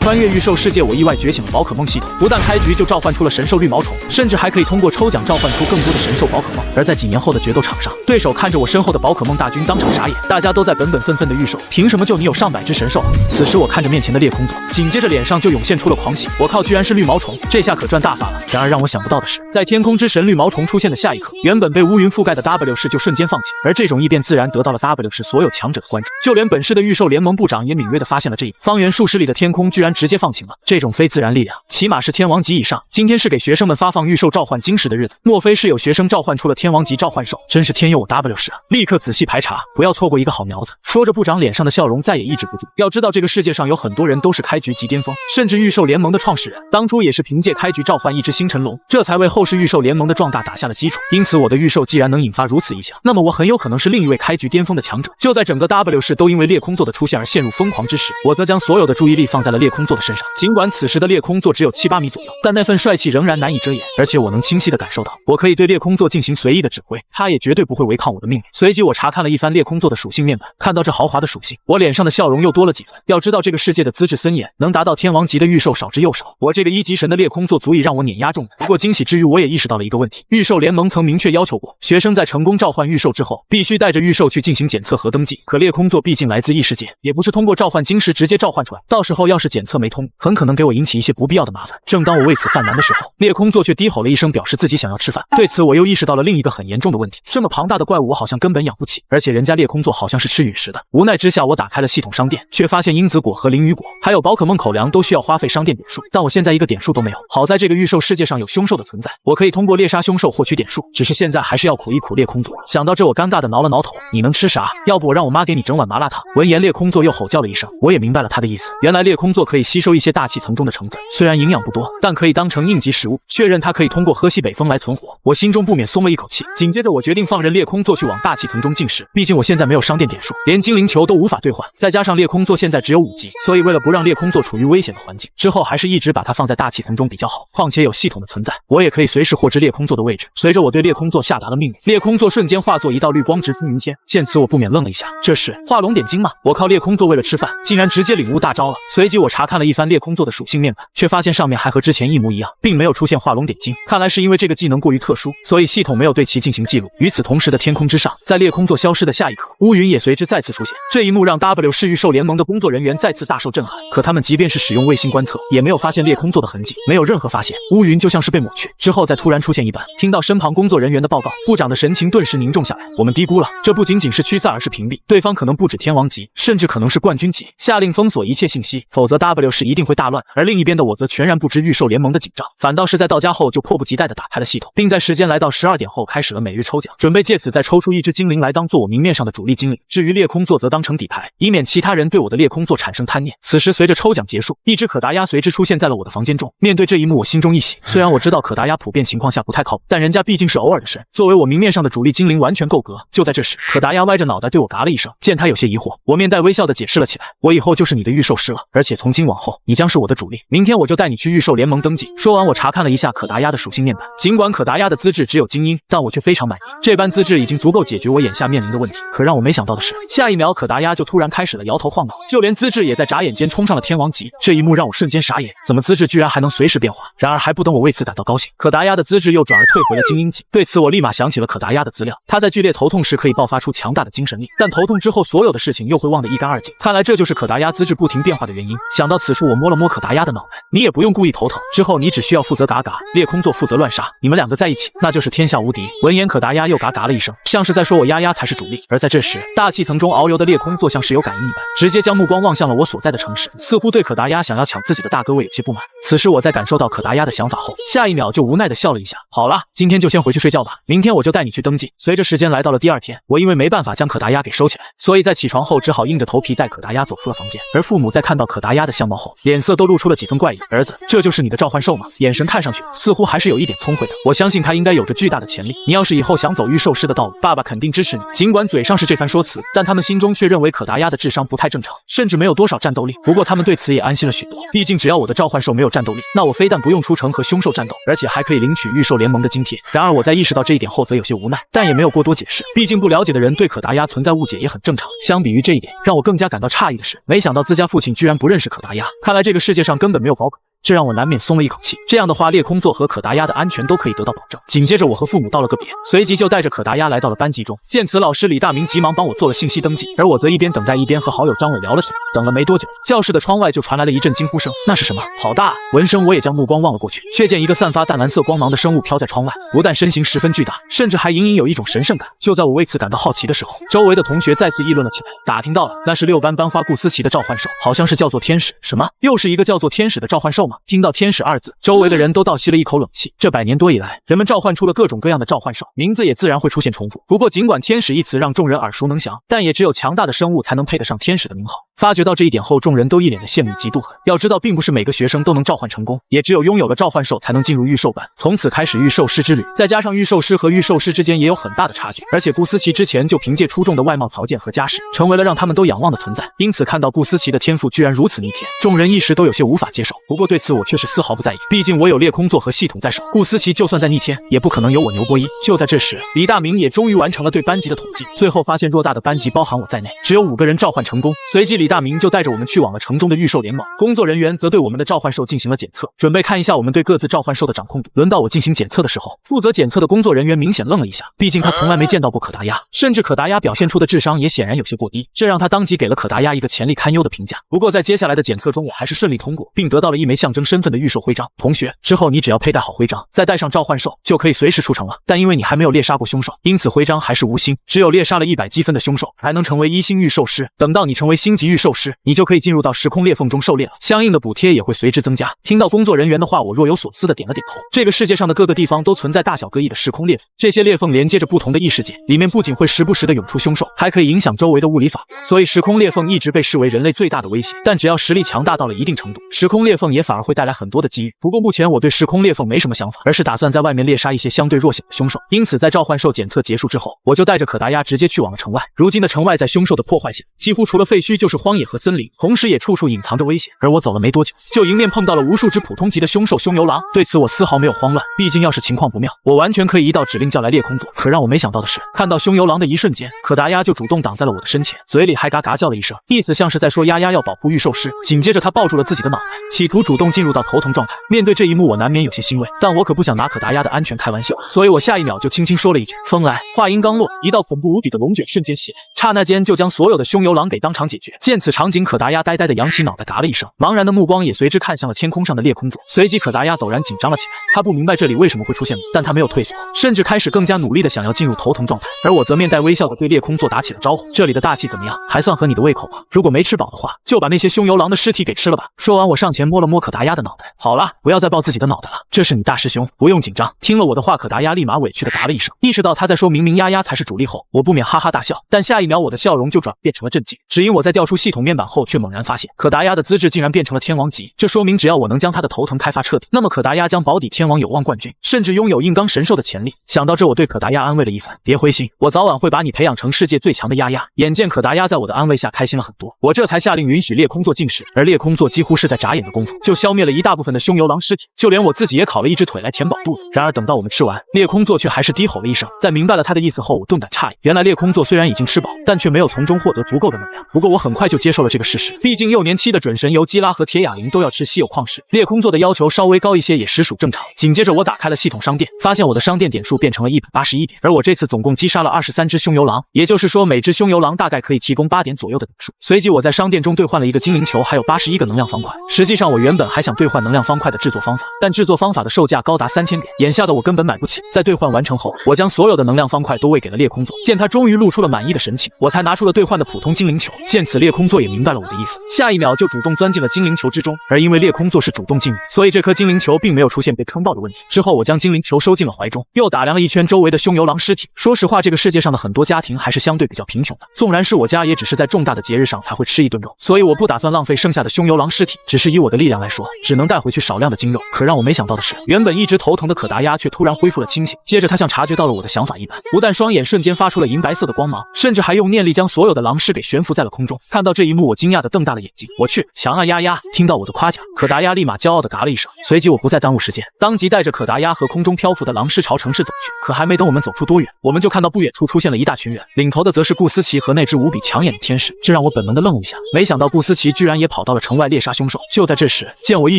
穿越预售世界，我意外觉醒了宝可梦系统，不但开局就召唤出了神兽绿毛虫，甚至还可以通过抽奖召唤出更多的神兽宝可梦。而在几年后的决斗场上，对手看着我身后的宝可梦大军，当场傻眼，大家都在本本分分的预售，凭什么就你有上百只神兽？此时我看着面前的裂空座，紧接着脸上就涌现出了狂喜，我靠，居然是绿毛虫，这下可赚大发了。然而让我想不到的是，在天空之神绿毛虫出现的下一刻，原本被乌云覆盖的 W 市就瞬间放弃，而这种异变自然得到了 W 市所有强者的关注，就连本市的预售联盟部长也敏锐地发现了这一幕，方圆数十里的天空居然直接放晴了，这种非自然力量起码是天王级以上。今天是给学生们发放预售召唤晶石的日子，莫非是有学生召唤出了天王级召唤兽？真是天佑我 W 市啊！立刻仔细排查，不要错过一个好苗子。说着，部长脸上的笑容再也抑制不住。要知道这个世界上有很多人都是开局即巅峰，甚至预售联盟的创始人当初也是凭借开局召唤一只星辰龙，这才为后世预售联盟的壮大打下了基础。因此我的预售既然能引发如此异象，那么我很有可能是另一位开局巅峰的强者。就在整个 W 市都因为裂空座的出现而陷入疯狂之时，我则将所有的注意力放在了裂空座的身上。尽管此时的裂空座只有7、8米左右，但那份帅气仍然难以遮掩，而且我能清晰地感受到，我可以对裂空座进行随意的指挥，他也绝对不会违抗我的命令。随即我查看了一番裂空座的属性面板，看到这豪华的属性，我脸上的笑容又多了几分。要知道这个世界的资质森严，能达到天王级的预售少之又少，我这个1级神的裂空座足以让我碾压众人。不过惊喜之余，我也意识到了一个问题，预售联盟曾明确要求过，学生在成功召唤预售之后，必须带着预售去进行检测和登记。可裂空座毕竟来自异世界，也不是通过召唤晶石直接召唤出来，到时候要是检测没通，很可能给我引起一些不必要的麻烦。正当我为此犯难的时候，裂空座却低吼了一声，表示自己想要吃饭。对此我又意识到了另一个很严重的问题，这么庞大的怪物我好像根本养不起，而且人家裂空座好像是吃陨石的。无奈之下，我打开了系统商店，却发现因子果和灵雨果还有宝可梦口粮都需要花费商店点数，但我现在一个点数都没有。好在这个预售世界上有凶兽的存在，我可以通过猎杀凶兽获取点数，只是现在还是要苦一苦裂空座。想到这，我尴尬的挠了挠头，你能吃啥？要不我让我妈给你整碗麻辣烫。闻言，裂空座又吼叫了一声，我也明白了他的意思，原来裂空座可以吸收一些大气层中的成分，虽然营养不多，但可以当成应急食物。确认它可以通过喝西北风来存活，我心中不免松了一口气。紧接着我决定放任裂空座去往大气层中进食，毕竟我现在没有商店点数，连精灵球都无法兑换，再加上裂空座现在只有5级，所以为了不让裂空座处于危险的环境，之后还是一直把它放在大气层中比较好。况且有系统的存在，我也可以随时获知裂空座的位置。随着我对裂空座下达了命令，裂空座瞬间化作一道绿光直击云天。见此我不免愣了一下，这是画龙点睛吗？我靠，裂空座为了吃饭竟然直接领悟大招了。随即我查看了一番裂空座的属性面板，却发现上面还和之前一模一样，并没有出现画龙点睛。看来是因为这个技能过于特殊，所以系统没有对其进行记录。与此同时的天空之上，在裂空座消失的下一刻，乌云也随之再次出现。这一幕让 W 市预售联盟的工作人员再次大受震撼，可他们即便是使用卫星观测，也没有发现裂空座的痕迹，没有任何发现。乌云就像是被抹去之后再突然出现一般。听到身旁工作人员的报告，部长的神情顿时凝重下来。我们低估了，这不仅仅是驱散，而是屏蔽，对方可能不止天王级，甚至可能是冠军级。下令封锁一切信息，否则 W 市一定会大乱。而另一边的我则全然不知预售联盟的紧张，反倒是在到家后就迫不及待地打开了系统，并在时间来到12点后开始了每日抽奖，准备借此再抽出一只精灵来当做我明面上的主力精灵。至于裂空座则当成底牌，以免其他人对我的裂空座产生贪念。此时随着抽奖结束，一只可达鸭随之出现在了我的房间中。面对这一幕，我心中一喜。虽然我知道可达鸭普遍情况下不太靠谱，但人家毕竟是偶尔的神，作为我明面上的主力精灵完全够格。就在这时，可达鸭歪着脑袋对我嘎了一声，见他有些疑惑，我面带微笑地解释了起来，我以后就是你的预售师了，而且从今往后你将是我的主力，明天我就带你去预售联盟登记。说完，我查看了一下可达鸭的属性面板，尽管可达鸭的资质只有精英，但我却非常满意，这般资质已经足够解决我眼下面临的问题。可让我没想到的是，下一秒可达鸭就突然开始了摇头晃脑，就连资质也在眨眼间冲上了天王级。这一幕让我瞬间傻眼，怎么资质居然还能随时变化？然而还不等我为此感到高兴，可达鸭的资质又转而退回了精英级。对此我立马想起了可达鸭的资料，他在剧烈头痛时可以爆发出强大的精神力，但头痛之后所有的事情又会忘得一干二净，看来这就是可达鸭资质不停变化的原因。想到此处，我摸了摸可达鸭的脑袋，你也不用故意头疼，之后你只需要负责嘎嘎，裂空座负责乱杀，你们两个在一起那就是天下无敌。闻言，可达鸭又嘎嘎了一声，像是在说我丫丫才是主力。而在这时，大气层中遨游的裂空座像是有感应一般，直接将目光望向了我所在的城市，似乎对可达鸭想要抢自己的大哥位有些不满。此时我在感受到可达鸭的想法后，下一秒就无奈地笑了一下。好啦，今天就先回去睡觉吧，明天我就带你去登记。随着时间来到了第二天，我因为没办法将可达鸭给收起来，所以在起床后只好硬着头皮带可达鸭走出了房间。而父母在看到可达鸭的相貌后，脸色都露出了几分怪异。儿子，这就是你的召唤兽吗？眼神看上去似乎还是有一点聪慧的，我相信他应该有着巨大的潜力。你要是以后想走预售师的道路，爸爸肯定支持你。尽管嘴上是这番说辞，但他们心中却认为可达鸭的智商不太正常，甚至没有多少战斗力。不过他们对此也安心了许多，毕竟只要我的召唤兽没有战斗力，那我非但不用出城和凶兽战斗，而且还可以领取预售联盟的津贴。然而我在意识到这一点后则有些无奈，但也没有过多解释，毕竟不了解的人对可达鸭存在误解也很正常。相比于这一点，让我更加感到诧异的是，没想到自家父亲居然不认识可达达鸭。看来这个世界上根本没有宝可，这让我难免松了一口气。这样的话，裂空座和可达鸭的安全都可以得到保证。紧接着，我和父母道了个别，随即就带着可达鸭来到了班级中。见此，老师李大明急忙帮我做了信息登记，而我则一边等待一边和好友张伟聊了起来。等了没多久，教室的窗外就传来了一阵惊呼声，那是什么？好大啊！闻声我也将目光望了过去，却见一个散发淡蓝色光芒的生物飘在窗外，不但身形十分巨大，甚至还隐隐有一种神圣感。就在我为此感到好奇的时候，周围的同学再次议论了起来。打听到了，那是6班班花顾思琪的召唤兽，好像是叫做天使。什么？又是一个叫做天使的召唤兽吗？听到天使2字，周围的人都倒吸了一口冷气。这100年多以来，人们召唤出了各种各样的召唤兽，名字也自然会出现重复。不过尽管天使一词让众人耳熟能详，但也只有强大的生物才能配得上天使的名号。发觉到这一点后，众人都一脸的羡慕嫉妒恨。要知道，并不是每个学生都能召唤成功，也只有拥有了召唤兽才能进入御兽班，从此开始御兽师之旅。再加上御兽师和御兽师之间也有很大的差距，而且顾思琪之前就凭借出众的外貌条件和家世，成为了让他们都仰望的存在。因此看到顾思琪的天赋居然如此逆天，众人一时都有些无法接受。不过对此我却是丝毫不在意，毕竟我有裂空座和系统在手，顾思琪就算再逆天，也不可能有我牛波一。就在这时，李大明也终于完成了对班级的统计，最后发现偌大的班级包含我在内，只有5个人召唤成功。随即李大明就带着我们去往了城中的御兽联盟，工作人员则对我们的召唤兽进行了检测，准备看一下我们对各自召唤兽的掌控度。轮到我进行检测的时候，负责检测的工作人员明显愣了一下，毕竟他从来没见到过可达鸭，甚至可达鸭表现出的智商也显然有些过低，这让他当即给了可达鸭一个潜力堪忧的评价。不过在接下来的检测中，我还是顺利通过，并得到了一枚象征身份的御兽徽章。同学，之后你只要佩戴好徽章，再带上召唤兽，就可以随时出城了。但因为你还没有猎杀过凶兽，因此徽章还是无星，只有猎杀了100积分的凶兽才能成为1星御兽师。等到你成为星级御兽师，你就可以进入到时空裂缝中狩猎了，相应的补贴也会随之增加。听到工作人员的话，我若有所思的点了点头。这个世界上的各个地方都存在大小各异的时空裂缝，这些裂缝连接着不同的异世界，里面不仅会时不时的涌出凶兽，还可以影响周围的物理法则，所以时空裂缝一直被视为人类最大的威胁。但只要实力强大到了一定程度，时空裂缝也反而会带来很多的机遇。不过目前我对时空裂缝没什么想法，而是打算在外面猎杀一些相对弱小的凶兽。因此在召唤兽检测结束之后，我就带着可达鸭直接去往了城外。如今的城外在凶兽的破坏下，几乎除了废墟就是荒野和森林，同时也处处隐藏着危险。而我走了没多久，就迎面碰到了无数只普通级的凶兽凶牛郎。对此我丝毫没有慌乱，毕竟要是情况不妙，我完全可以一道指令叫来裂空座。可让我没想到的是，看到凶牛郎的一瞬间，可达鸭就主动挡在了我的身前，嘴里还嘎嘎叫了一声，意思像是在说丫丫要保护御兽师。紧接着他抱住了自己的脑袋，企图主动进入到头疼状态。面对这一幕，我难免有些欣慰，但我可不想拿可达鸭的安全开玩笑，所以我下一秒就轻轻说了一句风来。话音刚落，一道恐怖无比的龙卷瞬间袭来，刹那间就将所有的凶牛郎给当场解决。见此场景，可达鸭呆呆的扬起脑袋，嘎了一声，茫然的目光也随之看向了天空上的裂空座。随即可达鸭陡然紧张了起来，他不明白这里为什么会出现我，但他没有退缩，甚至开始更加努力的想要进入头疼状态。而我则面带微笑的对裂空座打起了招呼，这里的大气怎么样？还算合你的胃口吧？如果没吃饱的话，就把那些凶牛郎的尸体给吃了吧。说完，我上前摸了摸可达鸭的脑袋，好啦，不要再抱自己的脑袋了，这是你大师兄，不用紧张。听了我的话，可达鸭立马委屈的答了一声，意识到他在说明明丫丫才是主力后，我不免哈哈大笑，但下一秒我的笑容就转变成了震惊，只因我在调出系统面板后，却猛然发现可达鸭的资质竟然变成了天王级，这说明只要我能将他的头疼开发彻底，那么可达鸭将保底天王有望冠军，甚至拥有硬刚神兽的潜力。想到这，我对可达鸭安慰了一番，别灰心，我早晚会把你培养成世界最强的丫丫。眼见可达鸭在我的安慰下开心了很多，我这才下令允许裂空座进食，而裂空座几乎是在眨眼的功夫就消灭了一大部分的凶牛郎尸体，就连我自己也烤了一只腿来填饱肚子。然而等到我们吃完，裂空座却还是低吼了一声。在明白了他的意思后，我顿感诧异，原来裂空座虽然已经吃饱，但却没有从中获得足够的能量。不过我很快就接受了这个事实，毕竟幼年期的准神油基拉和铁哑铃都要吃稀有矿石，裂空座的要求稍微高一些也实属正常。紧接着我打开了系统商店，发现我的商店点数变成了181点，而我这次总共击杀了23只凶牛郎，也就是说每只凶牛郎大概可以提供8点左右的点数。随即我在商店中兑换了一个精灵球，还有81个能量方块。实际上我原本还想兑换能量方块的制作方法，但制作方法的售价高达3000点，眼下的我根本买不起。在兑换完成后，我将所有的能量方块都喂给了裂空座，见他终于露出了满意的神情，我才拿出了兑换的普通精灵球。见此，裂空座也明白了我的意思，下一秒就主动钻进了精灵球之中。而因为裂空座是主动进入，所以这颗精灵球并没有出现被撑爆的问题。之后我将精灵球收进了怀中，又打量了一圈周围的凶牛郎尸体。说实话，这个世界上的很多家庭还是相对比较贫穷的，纵然是我家，也只是在重大的节日上才会吃一顿肉，所以我不打算浪费剩下的凶牛郎尸体，只是以我的力量来说，只能带回去少量的精肉。可让我没想到的是，原本一直头疼的可达鸭却突然恢复了清醒，接着他像察觉到了我的想法一般，不但双眼瞬间发出了银白色的光芒，甚至还用念力将所有的狼尸给悬浮在了空中。看到到这一幕，我惊讶地瞪大了眼睛。我去，强啊丫丫！听到我的夸奖，可达鸭立马骄傲地嘎了一声。随即我不再耽误时间，当即带着可达鸭和空中漂浮的狼师朝城市走去。可还没等我们走出多远，我们就看到不远处出现了一大群人，领头的则是顾思琪和那只无比抢眼的天使。这让我本能地愣了一下，没想到顾思琪居然也跑到了城外猎杀凶手。就在这时，见我一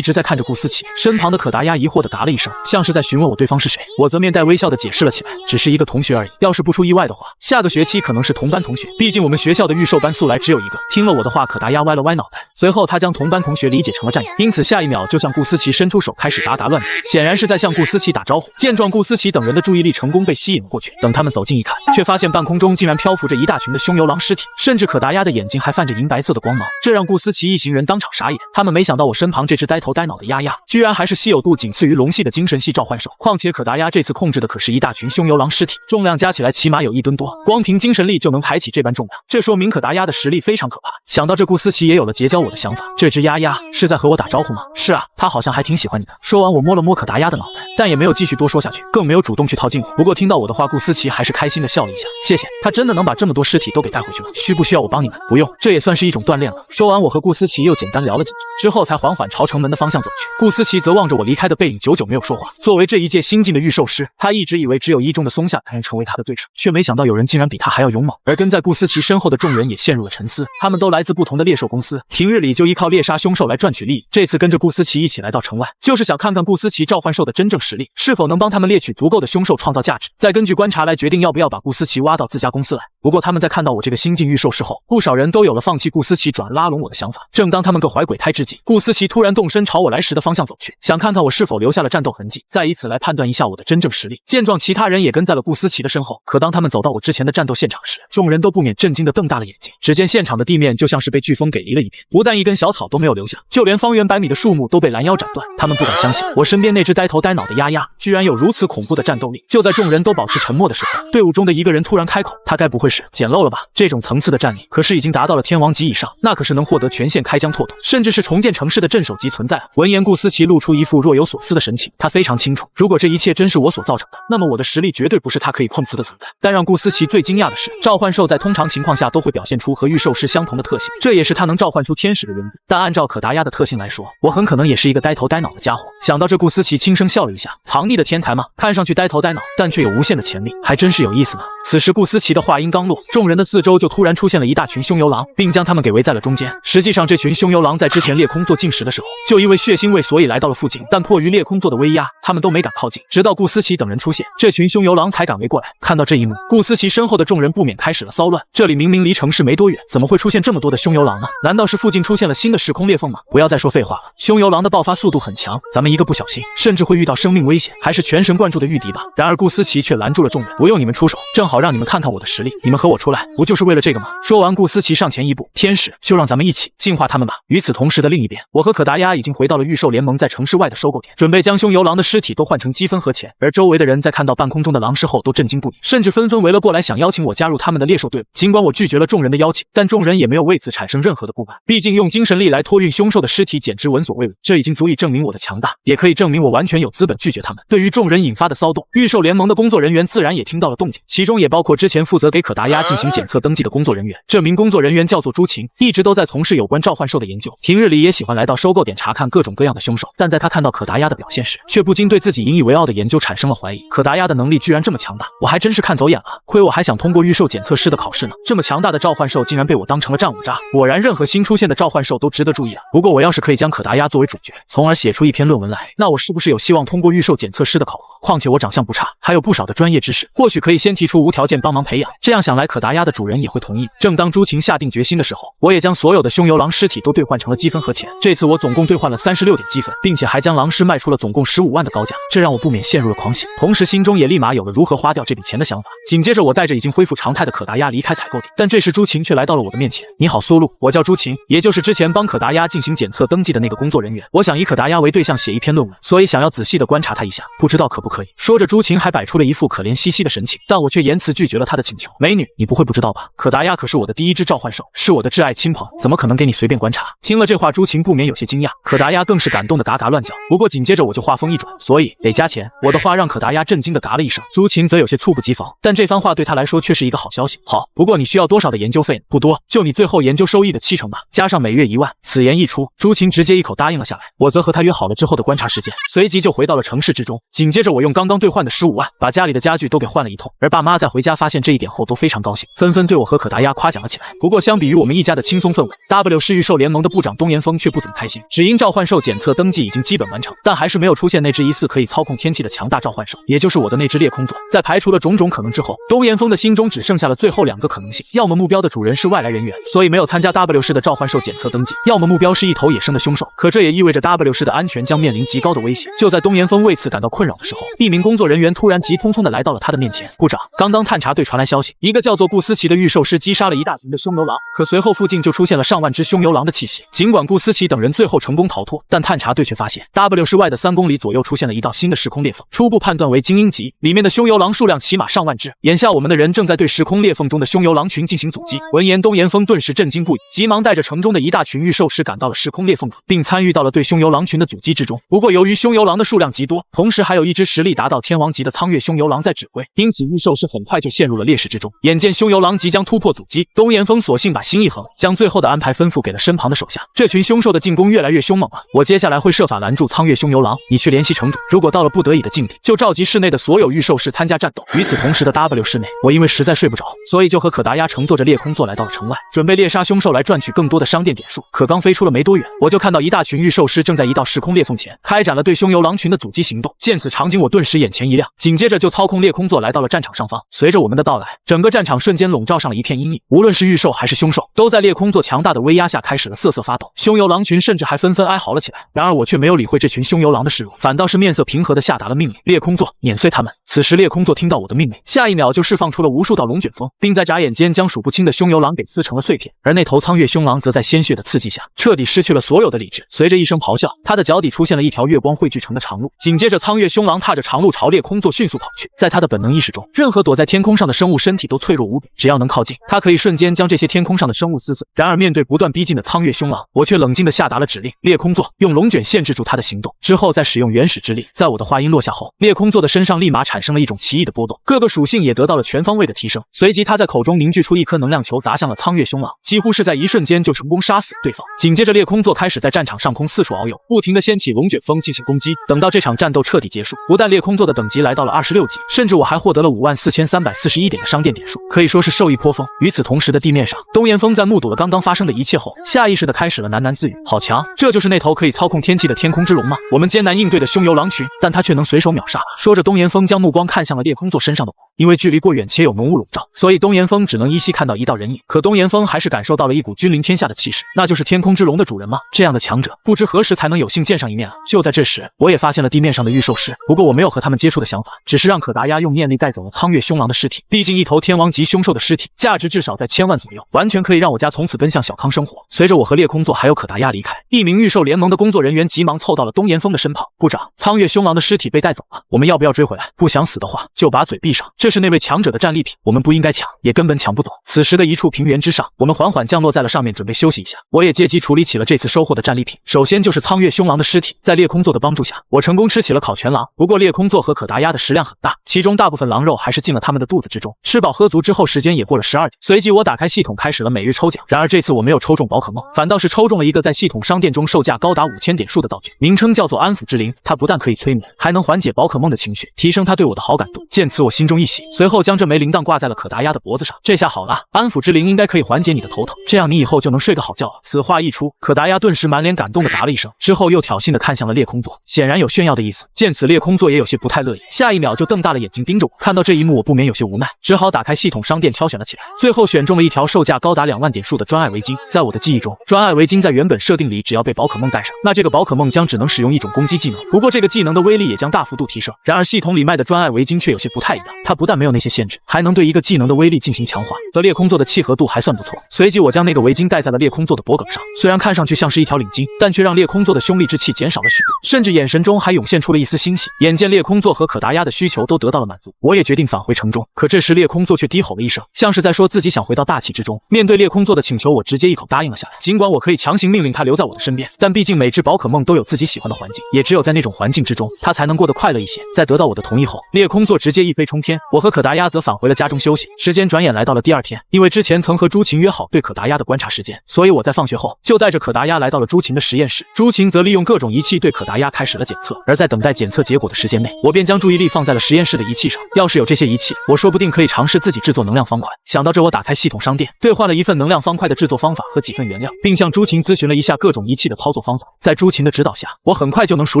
直在看着顾思琪，身旁的可达鸭疑惑地嘎了一声，像是在询问我对方是谁。我则面带微笑地解释了起来，只是一个同学而已，要是不出意外的话，下个学期可能是同班同学，毕竟我们学校的预售班素来只有一个。听了我的话，可达鸭歪了歪脑袋，随后他将同班同学理解成了战友，因此下一秒就向顾思琪伸出手，开始打乱起来，显然是在向顾思琪打招呼。见状，顾思琪等人的注意力成功被吸引了过去，等他们走近一看，却发现半空中竟然漂浮着一大群的凶油狼尸体，甚至可达鸭的眼睛还泛着银白色的光芒，这让顾思琪一行人当场傻眼。他们没想到我身旁这只呆头呆脑的丫丫，居然还是稀有度仅次于龙系的精神系召唤兽，况且可达鸭这次控制的可是一大群凶油狼尸体，重量加起来起码有1吨多，光凭精神力就能抬起这般重量，这说明可达鸭的实力非常可怕。想到这，顾思琪也有了结交我的想法。这只丫丫是在和我打招呼吗？是啊，他好像还挺喜欢你的。说完，我摸了摸可达鸭的脑袋，但也没有继续多说下去，更没有主动去套近乎。不过听到我的话，顾思琪还是开心的笑了一下。谢谢，他真的能把这么多尸体都给带回去吗？需不需要我帮你们？不用，这也算是一种锻炼了。说完，我和顾思琪又简单聊了几句，之后才缓缓朝城门的方向走去。顾思琪则望着我离开的背影，久久没有说话。作为这一届新晋的御兽师，他一直以为只有一中的松下才能成为他的对手，却没想到有人竟然比他还要勇猛。而跟在顾思琪身后的众人也陷入了沉思，他们都来自不同的猎兽公司，平日里就依靠猎杀凶兽来赚取利益。这次跟着顾思琪一起来到城外，就是想看看顾思琪召唤兽的真正实力是否能帮他们猎取足够的凶兽，创造价值，再根据观察来决定要不要把顾思琪挖到自家公司来。不过他们在看到我这个新晋御兽师后，不少人都有了放弃顾思琪转拉拢我的想法。正当他们各怀鬼胎之际，顾思琪突然动身朝我来时的方向走去，想看看我是否留下了战斗痕迹，再以此来判断一下我的真正实力。见状，其他人也跟在了顾思琪的身后。可当他们走到我之前的战斗现场时，众人都不免震惊地瞪大了眼睛。只见现场的地面就像是被飓风给犁了一遍，不但一根小草都没有留下，就连方圆100米的树木都被拦腰斩断。他们不敢相信，我身边那只呆头呆脑的丫丫居然有如此恐怖的战斗力。就在众人都保持沉默的时候，队伍中的一个人突然开口，他该不会是捡漏了吧？这种层次的战力可是已经达到了天王级以上，那可是能获得全线开疆拓土，甚至是重建城市的镇守级存在。闻言，顾思琪露出一副若有所思的神情，他非常清楚，如果这一切真是我所造成的，那么我的实力绝对不是他可以碰瓷的存在。但让顾思琪最惊讶的是，召唤兽在通常情况下都会表现出和御兽师相同的特性，这也是他能召唤出天使的原因。但按照可达鸭的特性来说，我很可能也是一个呆头呆脑的家伙。想到这，顾思琪轻声笑了一下，藏匿的天才吗？看上去呆头呆脑，但却有无限的潜力，还真是有意思呢。此时顾思琪的话音刚落，众人的四周就突然出现了一大群凶油狼，并将他们给围在了中间。实际上，这群凶油狼在之前裂空座进食的时候，就因为血腥味所以来到了附近，但迫于裂空座的威压，他们都没敢靠近。直到顾思琪等人出现，这群凶油狼才敢围过来。看到这一幕，顾思琪身后的众人不免开始了骚乱。这里明明离城市没多远，怎么会出现这么多的凶油狼呢？难道是附近出现了新的时空裂缝吗？不要再说废话了，凶油狼的爆发速度很强，咱们一个不小心，甚至会遇到生命危险，还是全神贯注的御敌吧。然而顾思琪却拦住了众人，不用你们出手，正好让你们看看我的实力，你们和我出来，不就是为了这个吗？说完，顾思琪上前一步，天使，就让咱们一起净化他们吧。与此同时的另一边，我和可达鸭已经回到了御兽联盟在城市外的收购点，准备将凶油狼的尸体都换成积分和钱。而周围的人在看到半空中的狼尸后都震惊不已，甚至纷纷围了过来，想邀请我加入他们的猎兽队伍。尽管我拒绝了众人的邀请，但众人也没有为此产生任何的不满，毕竟用精神力来托运凶兽的尸体简直闻所未闻，这已经足以证明我的强大，也可以证明我完全有资本拒绝他们。对于众人引发的骚动，御兽联盟的工作人员自然也听到了动静，其中也包括之前负责给可达鸭进行检测登记的工作人员。这名工作人员叫做朱晴，一直都在从事有关召唤兽的研究，平日里也喜欢来到收购点查看各种各样的凶手。但在他看到可达鸭的表现时，却不禁对自己引以为傲的研究产生了怀疑。可达鸭的能力居然这么强大，我还真是看走眼了，亏我还想通过御兽检测师的考试呢。这么强大的召唤兽竟然被我当成了战五渣，果然任何新出现的召唤兽都值得注意啊。不过我要是可以将可达鸭作为主角，从而写出一篇论文来，那我是不是有希望通过御兽检测师的考核？况且我长相不差，还有不少的专业知识，或许可以先提出无条件帮忙培养。这样想来，可达鸭的主人也会同意。正当朱晴下定决心的时候，我也将所有的凶油狼尸体都兑换成了积分和钱。这次我总共兑换了36点积分，并且还将狼尸卖出了总共15万的高价，这让我不免陷入了狂喜，同时心中也立马有了如何花掉这笔钱的想法。紧接着，我带着已经恢复常态的可达鸭离开采购点，但这时朱晴却来到了我的面前。你好，苏露，我叫朱晴，也就是之前帮可达鸭进行检测登记的那个工作人员。我想以可达鸭为对象写一篇论文，所以想要仔细的观察他一下，不知道可不可以？说着，朱晴还摆出了一副可怜兮兮的神情，但我却严词拒绝了他的请求。美女，女，你不会不知道吧？可达鸭可是我的第一只召唤兽，是我的挚爱亲朋，怎么可能给你随便观察？听了这话，朱晴不免有些惊讶，可达鸭更是感动的嘎嘎乱叫。不过紧接着我就话锋一转，所以得加钱。我的话让可达鸭震惊的嘎了一声，朱晴则有些猝不及防，但这番话对他来说却是一个好消息。好，不过你需要多少的研究费呢？不多，就你最后研究收益的70%吧，加上每月1万。此言一出，朱晴直接一口答应了下来。我则和他约好了之后的观察时间，随即就回到了城市之中。紧接着我用刚刚兑换的15万，把家里的家具都给换了一通，而爸妈在回家发现这一点后都非常高兴，纷纷对我和可达鸭夸奖了起来。不过相比于我们一家的轻松氛围 ，W 市御兽联盟的部长东岩峰却不怎么开心，只因召唤兽检测登记已经基本完成，但还是没有出现那只疑似可以操控天气的强大召唤兽，也就是我的那只裂空座。在排除了种种可能之后，东岩峰的心中只剩下了最后2个可能性，要么目标的主人是外来人员，所以没有参加 W 市的召唤兽检测登记，要么目标是一头野生的凶兽，可这也意味着 W 市的安全将面临极高的威胁。就在东岩峰为此感到困扰的时候，一名工作人员突然急匆匆地来到了他的面前。部长，刚刚探查队传来消息，一个叫做顾思琪的御兽师击杀了一大群的凶牛狼，可随后附近就出现了上万只凶牛狼的气息。尽管顾思琪等人最后成功逃脱，但探查队却发现 W 市外的3公里左右出现了一道新的时空裂缝，初步判断为精英级，里面的凶牛狼数量起码上万只。眼下我们的人正在对时空裂缝中的凶牛狼群进行阻击。闻言，东岩峰顿时震惊不已，急忙带着城中的一大群御兽师赶到了时空裂缝中，并参与到了对凶牛狼群的阻击之中。不过由于凶牛狼的数量极多，同时还有一只实力达到天王级的苍月凶牛狼在指挥，因此御兽师很快就陷入了劣势之中。眼见凶牛狼即将突破阻击，东岩峰索性把心一横，将最后的安排吩咐给了身旁的手下。这群凶兽的进攻越来越凶猛了，我接下来会设法拦住苍月凶牛狼，你去联系城主，如果到了不得已的境地，就召集市内的所有御兽师参加战斗。与此同时的 W 市内，我因为实在睡不着，所以就和可达鸭乘坐着裂空座来到了城外，准备猎杀凶兽来赚取更多的商店点数。可刚飞出了没多远，我就看到一大群御兽师正在一道时空裂缝前开展了对凶牛狼群的阻击行动。见此场景，我顿时眼前一亮，紧接着就操控裂空座来到了战场上方。随着我们的到来，整个战场瞬间笼罩上了一片阴影，无论是御兽还是凶兽，都在裂空座强大的威压下开始了瑟瑟发抖。凶牛狼群甚至还纷纷哀嚎了起来。然而我却没有理会这群凶牛狼的示弱，反倒是面色平和地下达了命令：裂空座，碾碎他们。此时裂空座听到我的命令，下一秒就释放出了无数道龙卷风，并在眨眼间将数不清的凶牛狼给撕成了碎片。而那头苍月凶狼则在鲜血的刺激下，彻底失去了所有的理智。随着一声咆哮，他的脚底出现了一条月光汇聚成的长路。紧接着，苍月凶狼踏着长路朝裂空座迅速跑去。在他的本能意识中，任何躲在天空上的生物身体都脆弱无比，只要能靠近，他可以瞬间将这些天空上的生物撕碎。然而面对不断逼近的苍月凶狼，我却冷静地下达了指令：裂空座，用龙卷限制住他的行动。之后再使用原始之力。在我的话音落下后，裂空座的身上立马产生了一种奇异的波动，各个属性也得到了全方位的提升。随即他在口中凝聚出一颗能量球，砸向了苍月凶狼，几乎是在一瞬间就成功杀死对方。紧接着裂空座开始在战场上空四处遨游，不停地掀起龙卷风进行攻击。等到这场战斗彻底结束，不但裂空座的等级来到了26级，甚至我还获得了54341点的商店点数，可以说是受益颇丰。与此同时的地面上，东岩峰在目睹了刚刚发生的一切后，下意识地开始了喃喃自语：好强，这就是那头可以操控天气的天空之龙吗？我们艰难应对的凶牛狼群，但他却能随手秒杀。说着，东岩峰将目光看向了裂空座身上的我，因为距离过远且有浓雾笼罩，所以东岩峰只能依稀看到一道人影。可东岩峰还是感受到了一股君临天下的气势，那就是天空之龙的主人吗？这样的强者，不知何时才能有幸见上一面啊！就在这时，我也发现了地面上的御兽师，不过我没有和他们接触的想法，只是让可达鸭用念力带走了苍月凶狼的尸体。毕竟一头天王级凶兽的尸体，价值至少在1000万左右，完全可以让我家从此奔向小康生活。随着我和裂空座还有可达鸭离开，一名御兽联盟的工作人员急忙凑到了东岩峰的身旁。部长，苍月凶狼的尸体被带走了，我们要不要追回来？不想死的话，就把嘴闭上。这是那位强者的战利品，我们不应该抢，也根本抢不走。此时的一处平原之上，我们缓缓降落在了上面，准备休息一下。我也借机处理起了这次收获的战利品。首先就是苍月凶狼的尸体，在裂空座的帮助下，我成功吃起了烤全狼。不过裂空座和可达鸭的食量很大，其中大部分狼肉还是进了他们的肚子之中。吃饱喝足之后，时间也过了12点。随即我打开系统，开始了每日抽奖。然而这次我没有抽中宝可梦，反倒是抽中了一个在系统商店中售价高达5000点数的道具，名称叫做安抚之灵。它不但可以催眠，还能缓解宝可梦的情绪，提升它对我的好感度。见此我心中一喜，随后将这枚铃铛挂在了可达鸭的脖子上。这下好了，安抚之灵应该可以缓解你的头疼，这样你以后就能睡个好觉了。此话一出，可达鸭顿时满脸感动的答了一声，之后又挑衅的看向了裂空座，显然有炫耀的意思。见此裂空座也有些不太乐意，下一秒就瞪大了眼睛盯着我。看到这一幕，我不免有些无奈，只好打开系统商店挑选了起来。最后选中了一条售价高达2万点数的专爱围巾。在我的记忆中，专爱围巾在原本设定里，只要被宝可梦带上，那这个宝可梦将只能使用一种攻击技能，不过这个技能的威力也将大幅度提升。然而系统里卖的专爱围巾却有些不太一样，它不但没有那些限制，还能对一个技能的威力进行强化，和裂空座的契合度还算不错。随即我将那个围巾戴在了裂空座的脖颈上，虽然看上去像是一条领巾，但却让裂空座的凶戾之气减少了许多，甚至眼神中还涌现出了一丝欣喜。眼见裂空座和可达鸭的需求都得到了满足，我也决定返回城中。可这时裂空座却低吼了一声，像是在说自己想回到大气之中。面对裂空座的请求，我直接一口答应了下来。尽管我可以强行命令他留在我的身边，但毕竟每只宝可梦都有自己喜欢的环境，也只有在那种环境之中，他才能过得快乐一些。在得到我的同意后，裂空座直接一飞冲天，我和可达鸭则返回了家中休息。时间转眼来到了第二天，因为之前曾和朱琴约好对可达鸭的观察时间，所以我在放学后就带着可达鸭来到了朱琴的实验室。朱琴则利用各种仪器对可达鸭开始了检测，而在等待检测结果的时间内，我便将注意力放在了实验室的仪器上。要是有这些仪器，我说不定可以尝试自己制作能量方块。想到这，我打开系统商店，兑换了一份能量方块的制作方法和几份原料，并向朱琴咨询了一下各种仪器的操作方法。在朱琴的指导下，我很快就能熟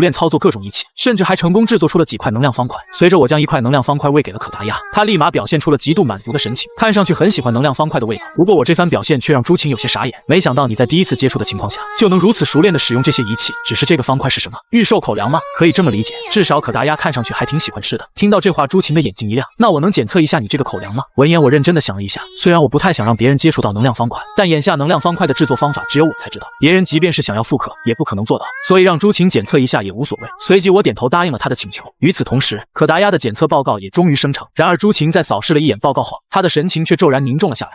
练操作各种仪器，甚至还成功制作出了几块能量方块。随着我将一块能量方块喂给了可达鸭，他立马表现出了极度满足的神情，看上去很喜欢能量方块的味道。不过我这番表现却让朱琴有些傻眼，没想到你在第一次接触的情况下就能如此熟练的使用这些仪器。只是这个方块是什么？预售口粮吗？可以这么理解，至少可达鸭看上去还挺喜欢吃的。听到这话，朱琴的眼睛一亮，那我能检测一下你这个口粮吗？闻言我认真的想了一下，虽然我不太想让别人接触到能量方块，但眼下能量方块的制作方法只有我才知道，别人即便是想要复刻也不可能做到，所以让朱琴检测一下也无所谓。随即我点头答应了他的请求。与此同时，可达鸭的检测报告也终于生成。然而朱琴在扫视了一眼报告后，他的神情却骤然凝重了下来。